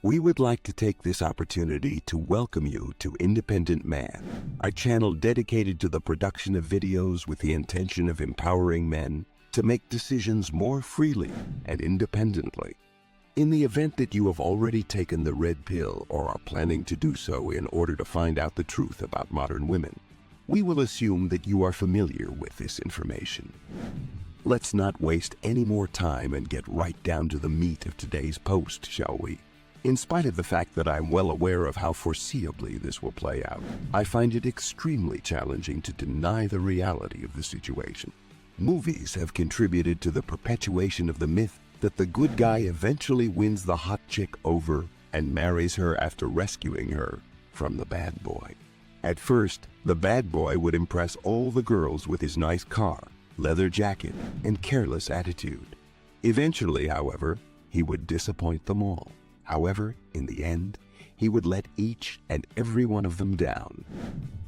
We would like to take this opportunity to welcome you to Independent Man, a channel dedicated to the production of videos with the intention of empowering men to make decisions more freely and independently. In the event that you have already taken the red pill or are planning to do so in order to find out the truth about modern women, we will assume that you are familiar with this information. Let's not waste any more time and get right down to the meat of today's post, shall we? In spite of the fact that I'm well aware of how foreseeably this will play out, I find it extremely challenging to deny the reality of the situation. Movies have contributed to the perpetuation of the myth that the good guy eventually wins the hot chick over and marries her after rescuing her from the bad boy. At first, the bad boy would impress all the girls with his nice car, leather jacket, and careless attitude. Eventually, however, he would disappoint them all. However, in the end, he would let each and every one of them down.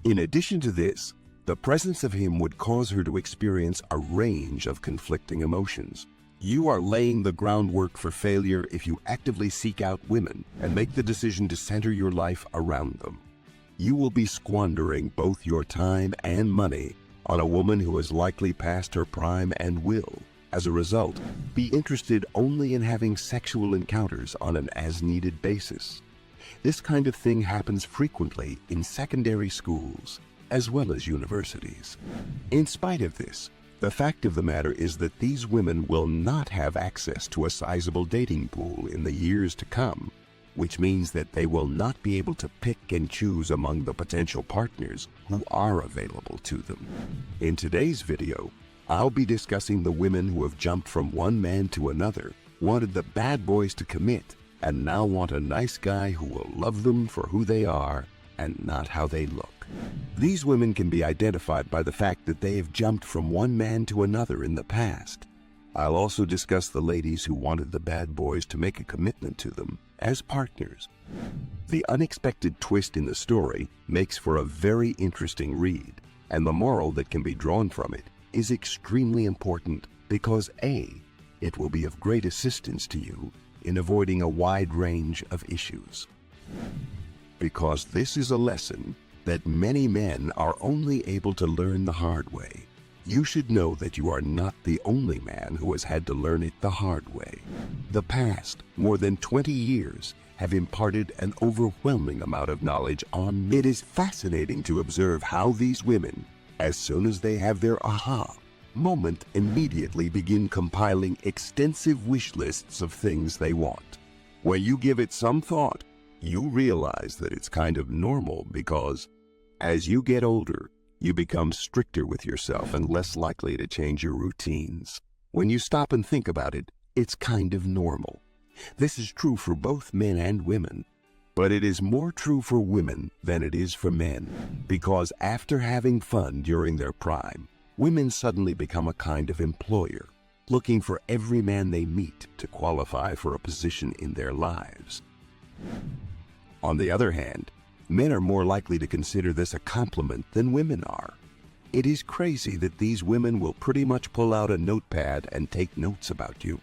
In addition to this, the presence of him would cause her to experience a range of conflicting emotions. You are laying the groundwork for failure if you actively seek out women and make the decision to center your life around them. You will be squandering both your time and money on a woman who is likely past her prime and will, as a result, be interested only in having sexual encounters on an as-needed basis. This kind of thing happens frequently in secondary schools as well as universities. In spite of this, the fact of the matter is that these women will not have access to a sizable dating pool in the years to come, which means that they will not be able to pick and choose among the potential partners who are available to them. In today's video, I'll be discussing the women who have jumped from one man to another, wanted the bad boys to commit, and now want a nice guy who will love them for who they are and not how they look. These women can be identified by the fact that they have jumped from one man to another in the past. I'll also discuss the ladies who wanted the bad boys to make a commitment to them as partners. The unexpected twist in the story makes for a very interesting read, and the moral that can be drawn from it is extremely important because A, it will be of great assistance to you in avoiding a wide range of issues. Because this is a lesson that many men are only able to learn the hard way. You should know that you are not the only man who has had to learn it the hard way. The past, more than 20 years, have imparted an overwhelming amount of knowledge on. It is fascinating to observe how these women, as soon as they have their aha moment, immediately begin compiling extensive wish lists of things they want. When you give it some thought, you realize that it's kind of normal because, as you get older, you become stricter with yourself and less likely to change your routines. When you stop and think about it, it's kind of normal. This is true for both men and women, but it is more true for women than it is for men, because after having fun during their prime, women suddenly become a kind of employer, looking for every man they meet to qualify for a position in their lives. On the other hand, men are more likely to consider this a compliment than women are. It is crazy that these women will pretty much pull out a notepad and take notes about you,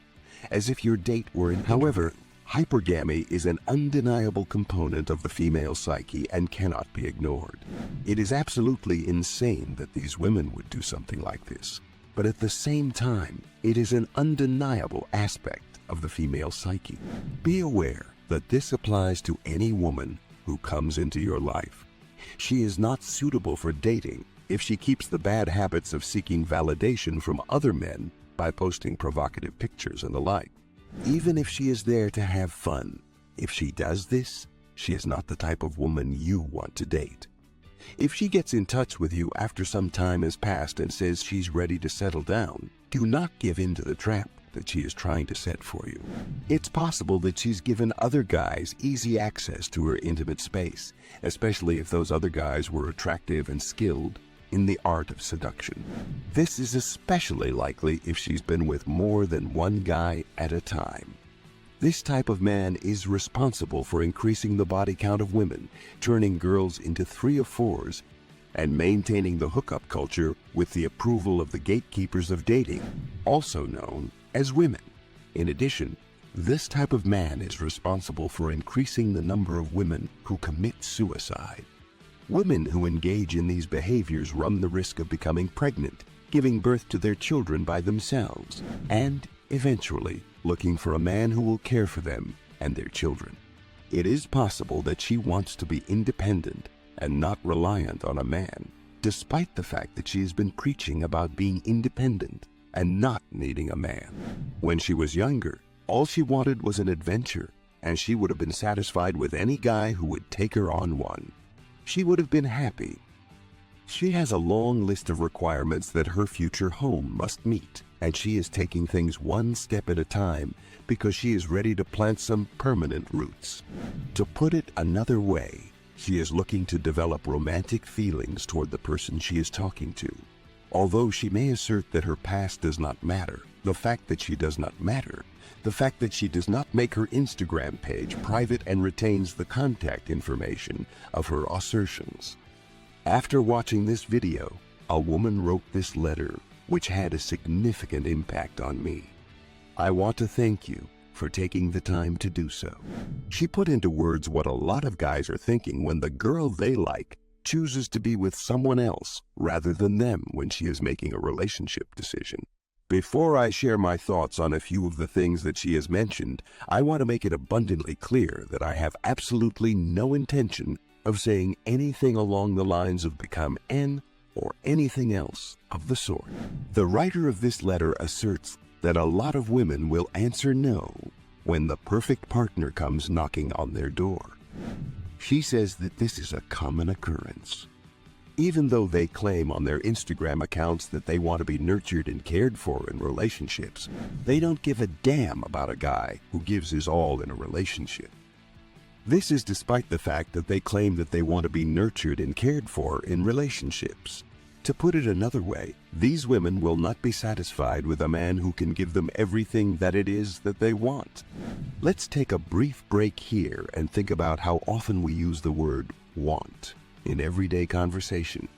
as if your date were in. However, hypergamy is an undeniable component of the female psyche and cannot be ignored. It is absolutely insane that these women would do something like this, but at the same time, it is an undeniable aspect of the female psyche. Be aware that this applies to any woman who comes into your life. She is not suitable for dating if she keeps the bad habits of seeking validation from other men by posting provocative pictures and the like. Even if she is there to have fun, if she does this, she is not the type of woman you want to date. If she gets in touch with you after some time has passed and says she's ready to settle down, do not give in to the trap that she is trying to set for you. It's possible that she's given other guys easy access to her intimate space, especially if those other guys were attractive and skilled in the art of seduction. This is especially likely if she's been with more than one guy at a time. This type of man is responsible for increasing the body count of women, turning girls into 3 or 4s, and maintaining the hookup culture with the approval of the gatekeepers of dating, also known as women. In addition, This type of man is responsible for increasing the number of women who commit suicide. Women who engage in these behaviors run the risk of becoming pregnant, giving birth to their children by themselves, and eventually looking for a man who will care for them and their children. It is possible that she wants to be independent and not reliant on a man, despite the fact that she has been preaching about being independent and not needing a man. When she was younger, all she wanted was an adventure, and she would have been satisfied with any guy who would take her on one. She would have been happy. She has a long list of requirements that her future home must meet, and she is taking things one step at a time because she is ready to plant some permanent roots. To put it another way, she is looking to develop romantic feelings toward the person she is talking to. Although she may assert that her past does not matter, the fact that she does not matter, the fact that she does not make her Instagram page private and retains the contact information of her assertions. After watching this video, a woman wrote this letter, which had a significant impact on me. I want to thank you for taking the time to do so. She put into words what a lot of guys are thinking when the girl they like chooses to be with someone else rather than them when she is making a relationship decision. Before I share my thoughts on a few of the things that she has mentioned, I want to make it abundantly clear that I have absolutely no intention of saying anything along the lines of become N or anything else of the sort. The writer of this letter asserts that a lot of women will answer no when the perfect partner comes knocking on their door. She says that this is a common occurrence. Even though they claim on their Instagram accounts that they want to be nurtured and cared for in relationships, they don't give a damn about a guy who gives his all in a relationship. This is despite the fact that they claim that they want to be nurtured and cared for in relationships. To put it another way, these women will not be satisfied with a man who can give them everything that it is that they want. Let's take a brief break here and think about how often we use the word want in everyday conversation.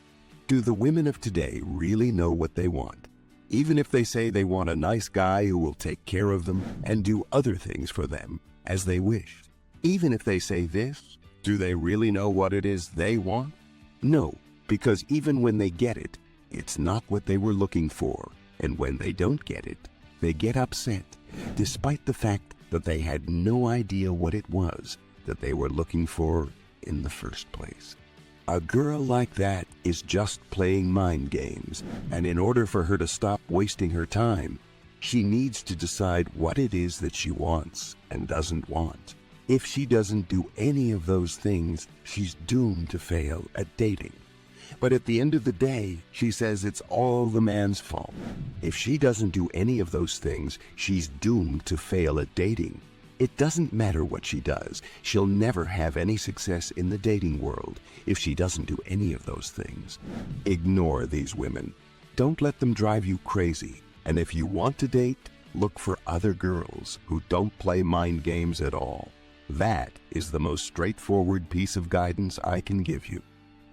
Do the women of today really know what they want? Even if they say they want a nice guy who will take care of them and do other things for them as they wish. Even if they say this, do they really know what it is they want? No, because even when they get it, it's not what they were looking for. And when they don't get it, they get upset, despite the fact that they had no idea what it was that they were looking for in the first place. A girl like that is just playing mind games, and in order for her to stop wasting her time, she needs to decide what it is that she wants and doesn't want. If she doesn't do any of those things, she's doomed to fail at dating. But at the end of the day, she says it's all the man's fault. If she doesn't do any of those things, she's doomed to fail at dating. It doesn't matter what she does. She'll never have any success in the dating world if she doesn't do any of those things. Ignore these women. Don't let them drive you crazy. And if you want to date, look for other girls who don't play mind games at all. That is the most straightforward piece of guidance I can give you.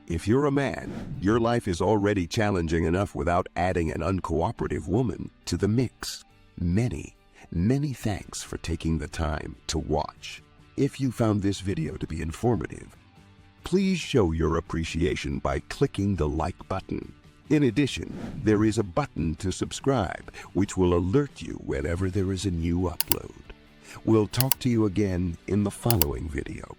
If you're a man, your life is already challenging enough without adding an uncooperative woman to the mix. Many thanks for taking the time to watch. If you found this video to be informative, please show your appreciation by clicking the like button. In addition, there is a button to subscribe, which will alert you whenever there is a new upload. We'll talk to you again in the following video.